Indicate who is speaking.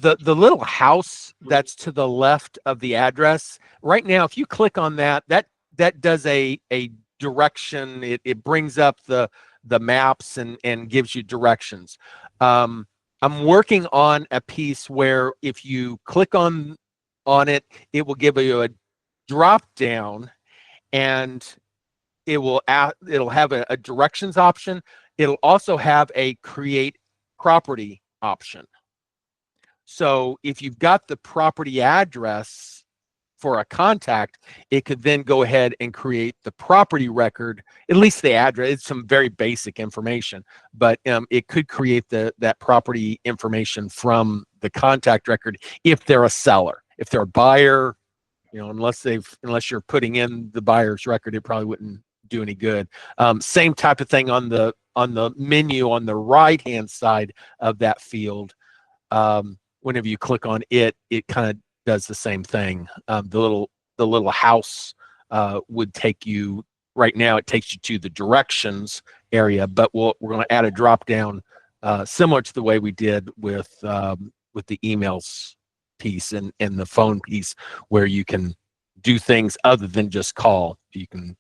Speaker 1: the little house that's to the left of the address right now, if you click on that, that does a direction. It brings up the maps and gives you directions. I'm working on a piece where if you click on it, it will give you a drop down, and it'll have a directions option. It'll also have a create property option. So if you've got the property address for a contact, it could then go ahead and create the property record, at least the address. It's some very basic information, but it could create that property information from the contact record if they're a seller. If they're a buyer, unless you're putting in the buyer's record, it probably wouldn't do any good. Same type of thing on the menu on the right hand side of that field. Whenever you click on it, it kind of does the same thing. The little house would take you, right now it takes you to the directions area, but we're going to add a drop down similar to the way we did with the emails piece and the phone piece, where you can do things other than just call. You can